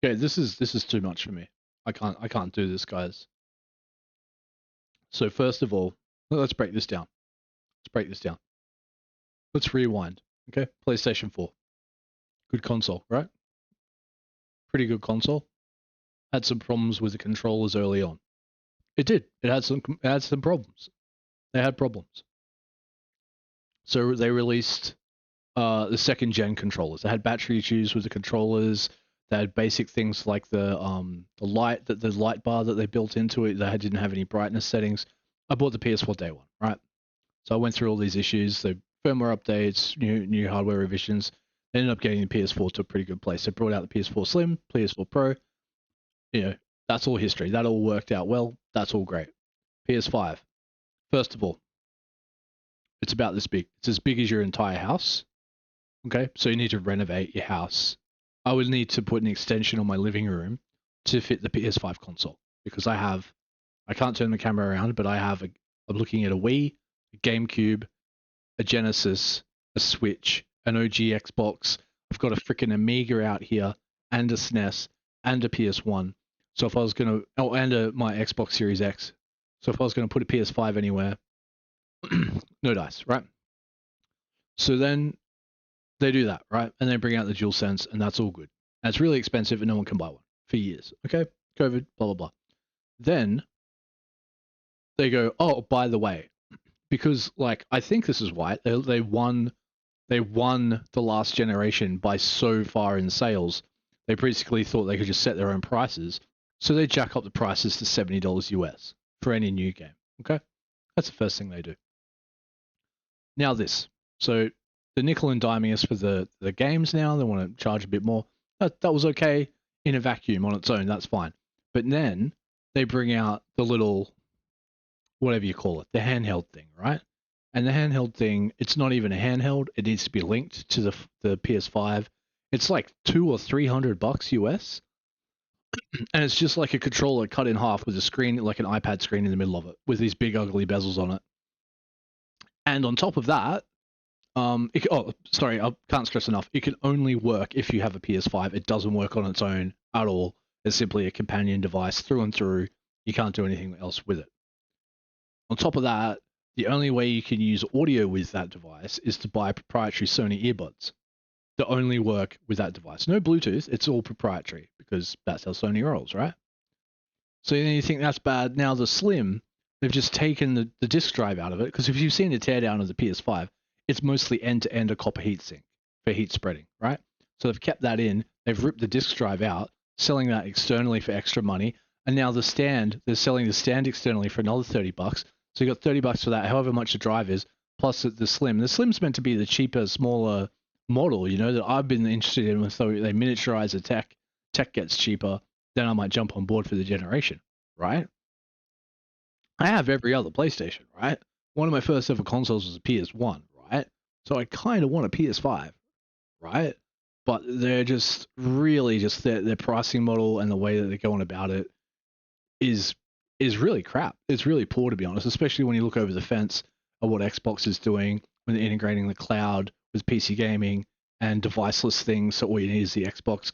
Okay, this is too much for me. I can't do this, guys. So first of all, let's break this down. Let's break this down. Let's rewind. Okay, PlayStation 4, good console, right? Pretty good console. Had some problems with the controllers early on. It did. It had some problems. They had problems. So they released the second gen controllers. They had battery issues with the controllers. They had basic things like the light bar that they built into it. They didn't have any brightness settings. I bought the PS4 day one, right? So I went through all these issues, the firmware updates, new hardware revisions. They ended up getting the PS4 to a pretty good place. They brought out the PS4 Slim, PS4 Pro. You know, that's all history. That all worked out well. That's all great. PS5. First of all, it's about this big. It's as big as your entire house. Okay, so you need to renovate your house. I would need to put an extension on my living room to fit the PS5 console because I can't turn the camera around, but I'm looking at a Wii, a GameCube, a Genesis, a Switch, an OG Xbox. I've got a freaking Amiga out here and a SNES and a PS1. So if I was gonna, my Xbox Series X. So if I was gonna put a PS5 anywhere, no dice, right? So then they do that, right? And they bring out the DualSense, and that's all good. And it's really expensive, and no one can buy one for years. Okay, COVID, blah blah blah. Then they go, oh, by the way, because like I think this is why they won the last generation by so far in sales. They basically thought they could just set their own prices, so they jack up the prices to $70 US for any new game. Okay, that's the first thing they do. Now this, so the nickel and diming us for the games now. They want to charge a bit more. That was okay in a vacuum on its own. That's fine. But then they bring out the little whatever you call it, the handheld thing, right? And the handheld thing, it's not even a handheld. It needs to be linked to the PS5. It's like $200 or $300 US, and it's just like a controller cut in half with a screen, like an iPad screen in the middle of it, with these big ugly bezels on it. And on top of that, sorry, I can't stress enough. It can only work if you have a PS5. It doesn't work on its own at all. It's simply a companion device through and through. You can't do anything else with it. On top of that, the only way you can use audio with that device is to buy proprietary Sony earbuds that only work with that device. No Bluetooth, it's all proprietary because that's how Sony rolls, right? So then you think that's bad. Now the Slim, they've just taken the disk drive out of it because if you've seen the teardown of the PS5, it's mostly end-to-end a copper heatsink for heat spreading, right? So they've kept that in. They've ripped the disk drive out, selling that externally for extra money. And now the stand, they're selling the stand externally for another $30. So you got $30 for that, however much the drive is, plus the Slim. The Slim's meant to be the cheaper, smaller model, that I've been interested in. So they miniaturize the tech gets cheaper, then I might jump on board for the generation, right? I have every other PlayStation, right? One of my first ever consoles was a PS1, right? So I kind of want a PS5, right? But they're just really just their pricing model and the way that they're going about it is really crap. It's really poor, to be honest, especially when you look over the fence at what Xbox is doing when they're integrating the cloud with PC gaming and deviceless things. So all you need is the Xbox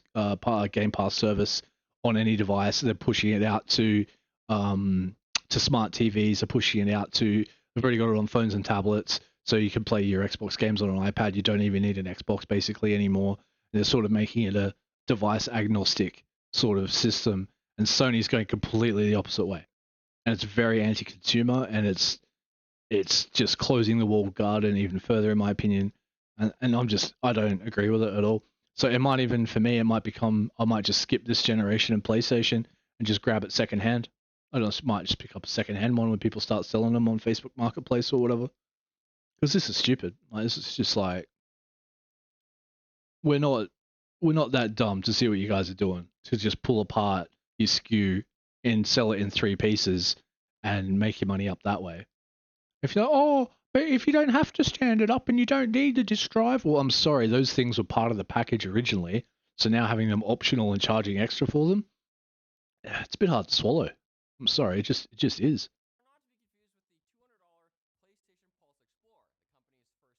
Game Pass service on any device. They're pushing it out to smart TVs. They're pushing it out to. They've already got it on phones and tablets, so you can play your Xbox games on an iPad. You don't even need an Xbox basically anymore. They're sort of making it a device agnostic sort of system, and Sony's going completely the opposite way. And it's very anti-consumer, and it's just closing the walled garden even further, in my opinion. And I don't agree with it at all. So it might even, for me, I might just skip this generation of PlayStation and just grab it secondhand. I don't know, might just pick up a secondhand one when people start selling them on Facebook Marketplace or whatever. Because this is stupid. Like, this is just like, we're not that dumb to see what you guys are doing, to just pull apart your SKU and sell it in 3 pieces and make your money up that way. If you're like, oh, but if you don't have to stand it up and you don't need the disk drive, well, I'm sorry, those things were part of the package originally. So now having them optional and charging extra for them, it's a bit hard to swallow. I'm sorry, it just is.